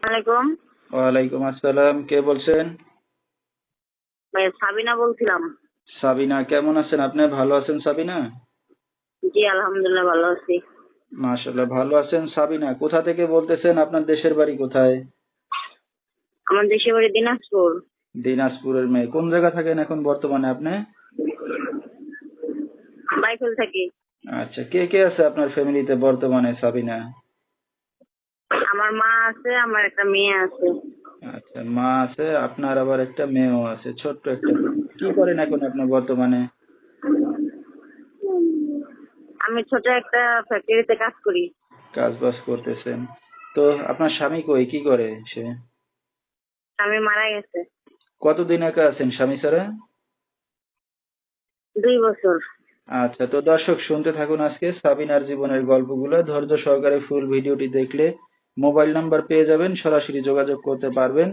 আলাইকুম। ওয়ালাইকুম আসসালাম। কে বলছেন? ভাই সাবিনা বলছিলাম। সাবিনা, কেমন আছেন আপনি? ভালো আছেন সাবিনা? জি আলহামদুলিল্লাহ ভালো আছি। মাশাআল্লাহ, ভালো আছেন। সাবিনা, কোথা থেকে বলতেছেন? আপনার দেশের বাড়ি কোথায়? আমার দেশের বাড়ি দিনাজপুর। দিনাজপুরের মেয়ে। কোন জায়গা থাকেন এখন বর্তমানে আপনি? বাইকুল থাকি। আচ্ছা, কে কে আছে আপনার ফ্যামিলিতে বর্তমানে সাবিনা? আমার মা আছে, আমার একটা মেয়ে আছে। আচ্ছা, মা আছে, আপনার আবার একটা মেয়েও আছে, ছোট্ট একটা। কি করেন এখন আপনি বর্তমানে? আমি ছোট একটা ফ্যাক্টরিতে কাজ করি। কাজ বাজ করতেছেন? তো আপনার স্বামী কই, কি করে সে? স্বামী মারা গেছে। কতদিন একা আছেন স্বামী ছাড়া? 2 বছর। আচ্ছা, তো দর্শক শুনতে থাকুন আজকে সাবিনার জীবনের গল্পগুলো। ধৈর্য সহকারে ফুল ভিডিওটি দেখলে মোবাইল নাম্বার পেয়ে যাবেন, সরাসরি যোগাযোগ করতে পারবেন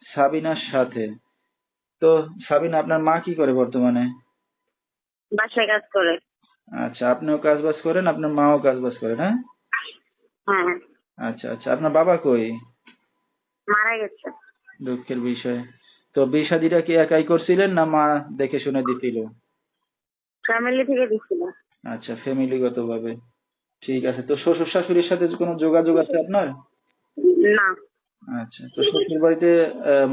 সাবিনার সাথে। তো সাবিনা, আপনার মা কি করে বর্তমানে? বাসায় কাজ করে। আচ্ছা, আপনিও কাজ বাজ করেন, আপনার মাও কাজ বাজ করেন, হ্যাঁ? হ্যাঁ। আচ্ছা আচ্ছা, আপনার বাবা কই? মারা গেছে। দুঃখের বিষয়। তো বিয়ে শাদিটা কি একাই করছিলেন না মা দেখে শুনে দিছিল? ফ্যামিলি থেকে দিছিল। আচ্ছা, ফ্যামিলিগত ভাবে। ঠিক আছে। তো শ্বশুর শাশুড়ির সাথে কোনো যোগাযোগ আছে আপনার? না। আচ্ছা, তো শ্বশুর বাড়িতে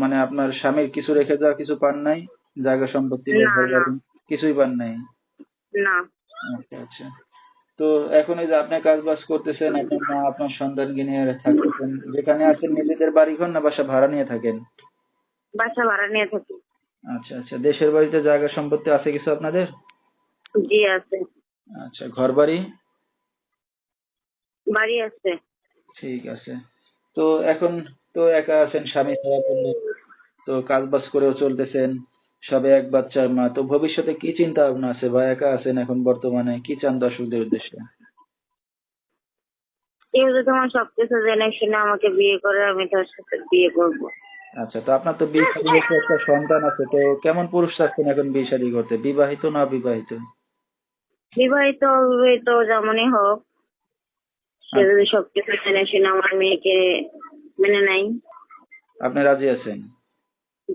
মানে আপনার স্বামীর কিছু রেখে যাওয়া কিছু পান নাই? জায়গা সম্পত্তি বা না ঘর না বাড়ি কিছুই পান নাই? না। আচ্ছা আচ্ছা। তো এখন এই যে আপনি কাজ বাজ করতেছেন, আপনার মা আপনার সন্তানকে নিয়ে থাকতেছেন, যেখানে আছেন নিজেদের বাড়ি ঘর না বাসা ভাড়া নিয়ে থাকেন? বাসা ভাড়া নিয়ে থাকি। আচ্ছা আচ্ছা। দেশের বাড়িতে জায়গা সম্পত্তি আছে কিছু আপনাদের? জি আছে। আচ্ছা, ঘর বাড়ি? বাড়ি আছে। ঠিক আছে। তো এখন তো একা আছেন, স্বামী ছাড়া করলে তো কাজ বাজ করেও চলতেছেন, সবে এক বাচ্চার মা। তো ভবিষ্যতে কি চিন্তা ভাবনা আছে, বা একা আছেন এখন বর্তমানে, কি চান দর্শকদের উদ্দেশ্যে? কেউ যদি আমার সবকিছু জেনে শুনে আমাকে বিয়ে করে, আমি তার সাথে বিয়ে করবো। আচ্ছা, তো আপনার তো বিয়ে শাদী হয়েছে, একটা সন্তান আছে, তো কেমন পুরুষ চাচ্ছেন এখন বিয়ে শাদী করতে, বিবাহিত না অবিবাহিত? বিবাহিত অবিবাহিত যেমনই হোক, সে আচ্ছা, যদি সবকিছু জেনে শুনে আমার মেয়েকে মেনে নেয়। আপনি রাজি আছেন?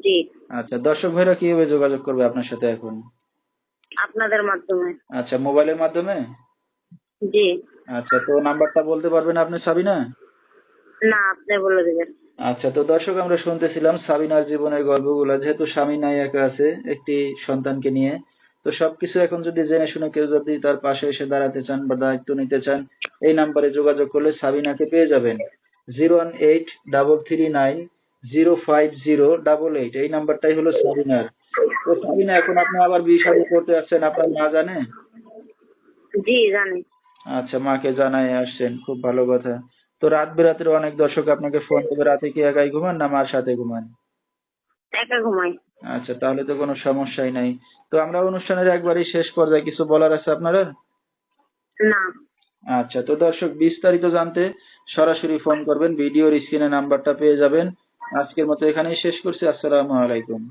জি। আচ্ছা, দর্শক ভাইরা কিভাবে যোগাযোগ করবে আপনার সাথে এখন? আপনাদের মাধ্যমে। আচ্ছা, মোবাইলের মাধ্যমে? জি। আচ্ছা, তো নাম্বারটা বলতে পারবেন আপনি সাবিনা? না, আপনি বলে দেবেন। আচ্ছা, তো দর্শক আমরা শুনতেছিলাম সাবিনার জীবনের গল্পগুলো। যেহেতু স্বামী নাই, একা আছে একটি সন্তানকে নিয়ে, তো সবকিছু এখন যদি জেনে শুনে কেউ যদি তার পাশে এসে দাঁড়াতে চান বা দায়িত্ব নিতে চান, এই নাম্বারে যোগাযোগ করলে সাবিনাকে পেয়ে যাবেন। 01833905088, এই নাম্বারটাই হলো সাবিনার। তো সাবিনা, এখন আপনি আবার বিয়ে শাদী করতে আসছেন, আপনার মা জানে? জি জানি। আচ্ছা, মাকে জানাই আসছেন, খুব ভালো কথা। তো রাত বেরাতের অনেক দর্শক আপনাকে ফোন করবে, রাতে কি একাই ঘুমান না মার সাথে ঘুমান? একা ঘুমাই। আচ্ছা, তাহলে তো কোনো সমস্যাই নাই। তো আমরা অনুষ্ঠানের একবারই শেষ পর্যায়ে কিছু বলার আছে আপনারা? না। আচ্ছা, তো দর্শক বিস্তারিত জানতে সরাসরি ফোন করবেন, ভিডিওর স্ক্রিনে নাম্বারটা পেয়ে যাবেন। আজকের মতো এখানেই শেষ করছি। আসসালামু আলাইকুম।